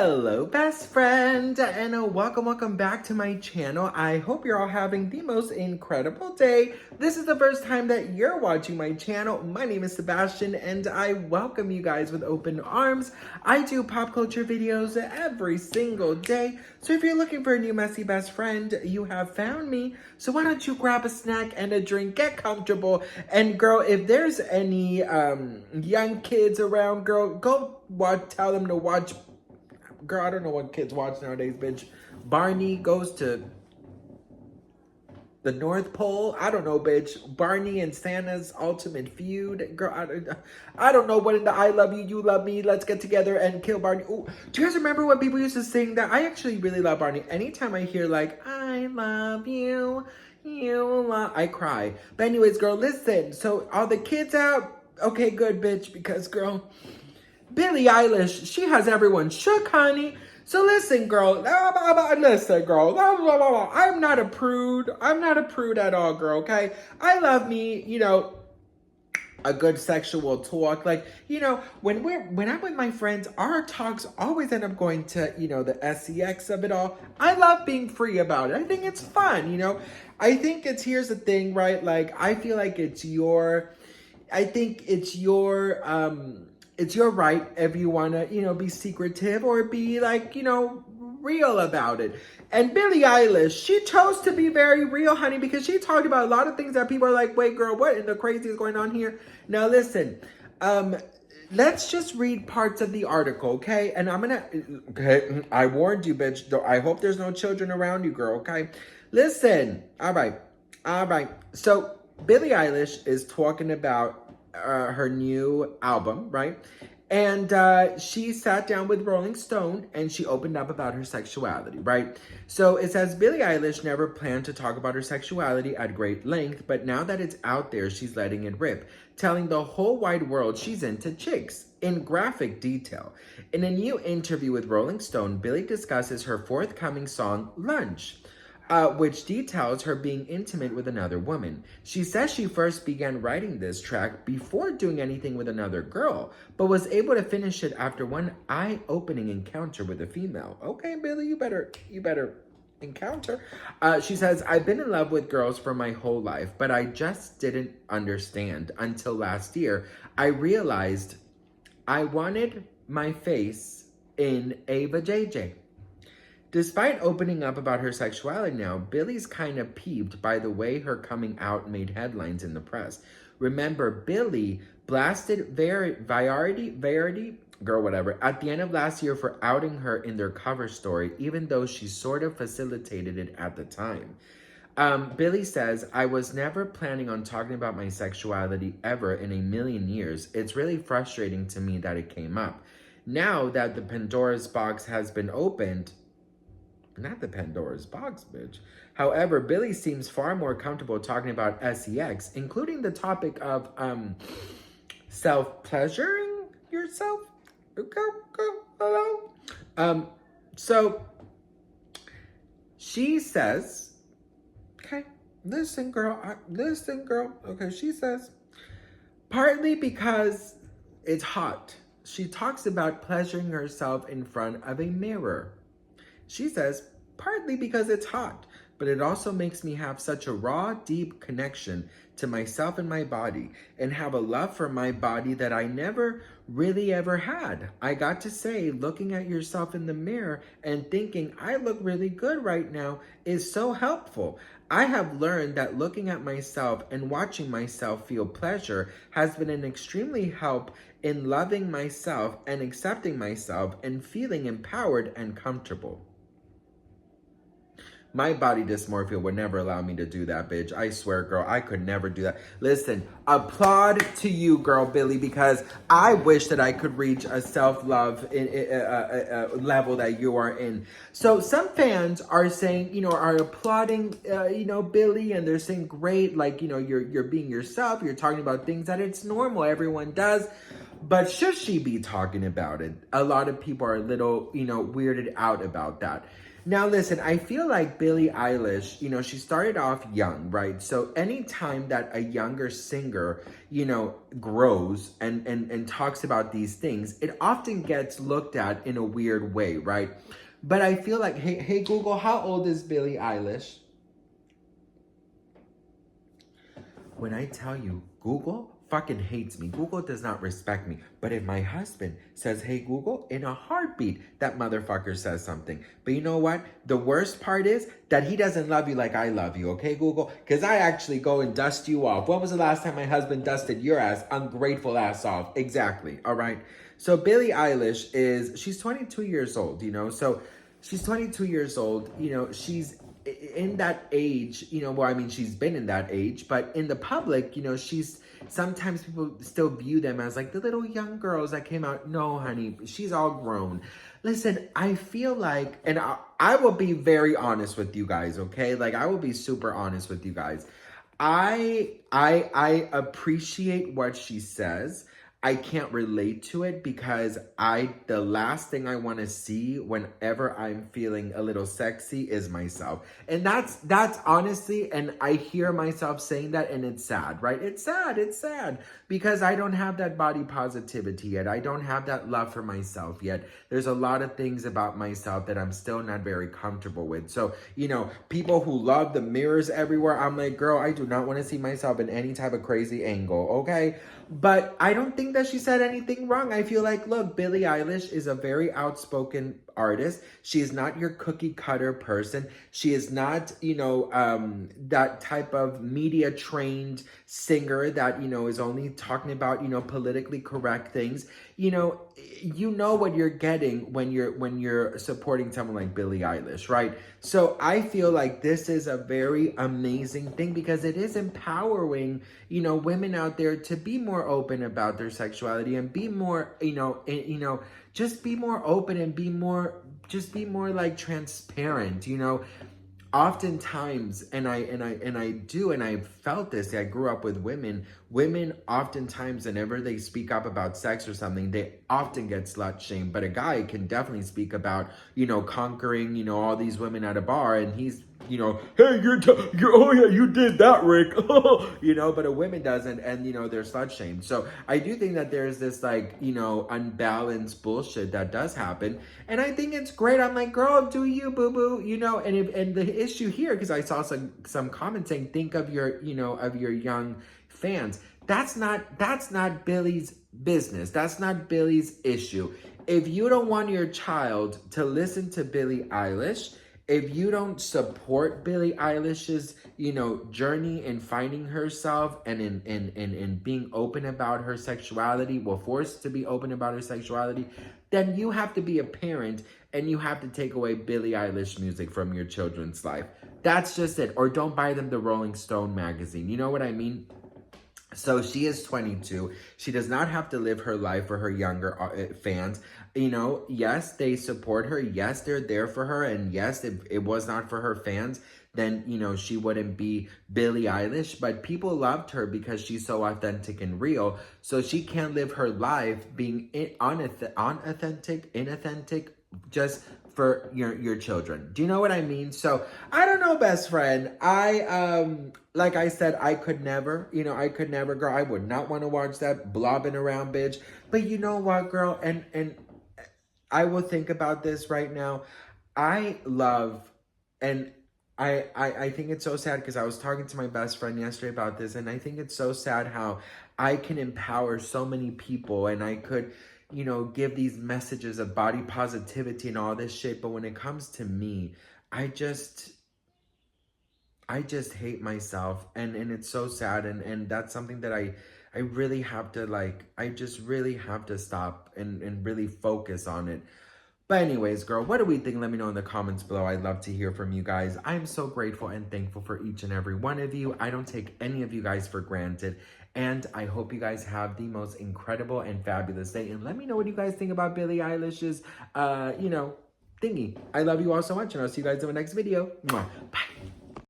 Hello, best friend, and welcome back to my channel. I hope you're all having the most incredible day. This is the first time that you're watching my channel. My name is Sebastian, and I welcome you guys with open arms. I do pop culture videos every single day, so if you're looking for a new messy best friend, you have found me. So why don't you grab a snack and a drink, get comfortable, and girl, if there's any young kids around, girl, go tell them to watch. Girl, I don't know what kids watch nowadays, bitch. Barney goes to the North Pole. I don't know, bitch. Barney and Santa's ultimate feud. Girl, I don't know what in the I love you, you love me, let's get together and kill Barney. Ooh, do you guys remember when people used to sing that? I actually really love Barney. Anytime I hear like, I love you, I cry. But anyways, girl, listen. So all the kids out? Okay, good, bitch. Because, girl, Billie Eilish, she has everyone shook, honey. So listen, girl. Listen, girl. I'm not a prude. I'm not a prude at all, girl, okay? I love me, a good sexual talk. Like, when I'm with my friends, our talks always end up going to, the sex of it all. I love being free about it. I think it's fun, I think here's the thing, right? Like, I feel like it's your right if you want to, be secretive or be like, real about it. And Billie Eilish, she chose to be very real, honey, because she talked about a lot of things that people are like, wait, girl, what in the crazy is going on here? Now, listen, let's just read parts of the article, okay? And okay, I warned you, bitch. I hope there's no children around you, girl, okay? Listen, all right. So Billie Eilish is talking about her new album, right? And she sat down with Rolling Stone and she opened up about her sexuality, right? So it says Billie Eilish never planned to talk about her sexuality at great length, but now that it's out there, she's letting it rip, telling the whole wide world she's into chicks in graphic detail. In a new interview with Rolling Stone, Billie discusses her forthcoming song, Lunch, which details her being intimate with another woman. She says she first began writing this track before doing anything with another girl, but was able to finish it after one eye-opening encounter with a female. Okay, Billie, you better encounter. She says, I've been in love with girls for my whole life, but I just didn't understand until last year. I realized I wanted my face in Ava JJ. Despite opening up about her sexuality now, Billie's kind of peeved by the way her coming out made headlines in the press. Remember, Billie blasted Variety, girl, whatever, at the end of last year for outing her in their cover story, even though she sort of facilitated it at the time. Billie says, I was never planning on talking about my sexuality ever in a million years. It's really frustrating to me that it came up. Now that the Pandora's box has been opened, not the Pandora's box, bitch. However, Billie seems far more comfortable talking about sex, including the topic of self-pleasuring yourself. Hello. So she says, okay, listen, girl. Okay, she says, partly because it's hot. She talks about pleasuring herself in front of a mirror. She says, partly because it's hot, but it also makes me have such a raw, deep connection to myself and my body, and have a love for my body that I never really ever had. I got to say, looking at yourself in the mirror and thinking, I look really good right now is so helpful. I have learned that looking at myself and watching myself feel pleasure has been an extremely help in loving myself and accepting myself and feeling empowered and comfortable. My body dysmorphia would never allow me to do that, bitch. I swear, girl, I could never do that. Listen, applaud to you, girl, Billie, because I wish that I could reach a self-love level that you are in. So some fans are saying, are applauding, Billie, and they're saying, great, like, you're being yourself. You're talking about things that it's normal. Everyone does. But should she be talking about it? A lot of people are a little, weirded out about that. Now, listen, I feel like Billie Eilish, she started off young, right? So anytime that a younger singer, grows and talks about these things, it often gets looked at in a weird way, right? But I feel like, hey Google, how old is Billie Eilish? When I tell you, Google fucking hates me. Google does not respect me. But if my husband says, hey, Google, in a heartbeat, that motherfucker says something. But you know what? The worst part is that he doesn't love you like I love you, okay, Google? Because I actually go and dust you off. When was the last time my husband dusted your ass, ungrateful ass off? Exactly, all right? So Billie Eilish she's 22 years old, So she's 22 years old, she's in that age, she's been in that age, but in the public, sometimes people still view them as like the little young girls that came out. No, honey, she's all grown. Listen, I feel like, and I will be very honest with you guys, okay? Like, I will be super honest with you guys. I appreciate what she says. I can't relate to it because the last thing I want to see whenever I'm feeling a little sexy is myself. And that's honestly, and I hear myself saying that and it's sad, right? It's sad because I don't have that body positivity yet. I don't have that love for myself yet. There's a lot of things about myself that I'm still not very comfortable with. So, people who love the mirrors everywhere, I'm like, girl, I do not want to see myself in any type of crazy angle, okay? But I don't think that she said anything wrong. I feel like, look, Billie Eilish is a very outspoken artist. She is not your cookie cutter person. She is not, that type of media trained singer that, is only talking about, politically correct things. You know what you're getting when you're supporting someone like Billie Eilish, right? So I feel like this is a very amazing thing because it is empowering, women out there to be more open about their sexuality and be more, just be more open and be more like transparent, Oftentimes, and I've felt this. I grew up with women. Women oftentimes, whenever they speak up about sex or something, they often get slut shamed. But a guy can definitely speak about, conquering, all these women at a bar, and he's, hey, oh yeah, you did that, Rick, but a woman doesn't, and they're slut shamed. So I do think that there's this like, unbalanced bullshit that does happen, and I think it's great. I'm like, girl, do you, boo boo, and the issue here, because I saw some comments saying, think of your, of your young fans. That's not Billie's business. That's not Billie's issue. If you don't want your child to listen to Billie Eilish, if you don't support Billie Eilish's, journey in finding herself and in being open about her sexuality, forced to be open about her sexuality, then you have to be a parent and you have to take away Billie Eilish music from your children's life. That's just it. Or don't buy them the Rolling Stone magazine. You know what I mean? So she is 22. She does not have to live her life for her younger fans. Yes, they support her. Yes, they're there for her. And yes, if it was not for her fans, then, she wouldn't be Billie Eilish. But people loved her because she's so authentic and real. So she can't live her life being inauthentic, just for your children. Do you know what I mean? So I don't know, best friend. Like I said, I could never, girl. I would not want to watch that blobbing around bitch. But you know what, girl? And I will think about this right now. I love, and I think it's so sad because I was talking to my best friend yesterday about this, and I think it's so sad how I can empower so many people, and I could, give these messages of body positivity and all this shit. But when it comes to me, I just hate myself, and it's so sad, and that's something that I really have to I just really have to stop and really focus on it. But anyways, girl, what do we think? Let me know in the comments below. I'd love to hear from you guys. I'm so grateful and thankful for each and every one of you. I don't take any of you guys for granted. And I hope you guys have the most incredible and fabulous day. And let me know what you guys think about Billie Eilish's, thingy. I love you all so much, and I'll see you guys in the next video. Mwah. Bye.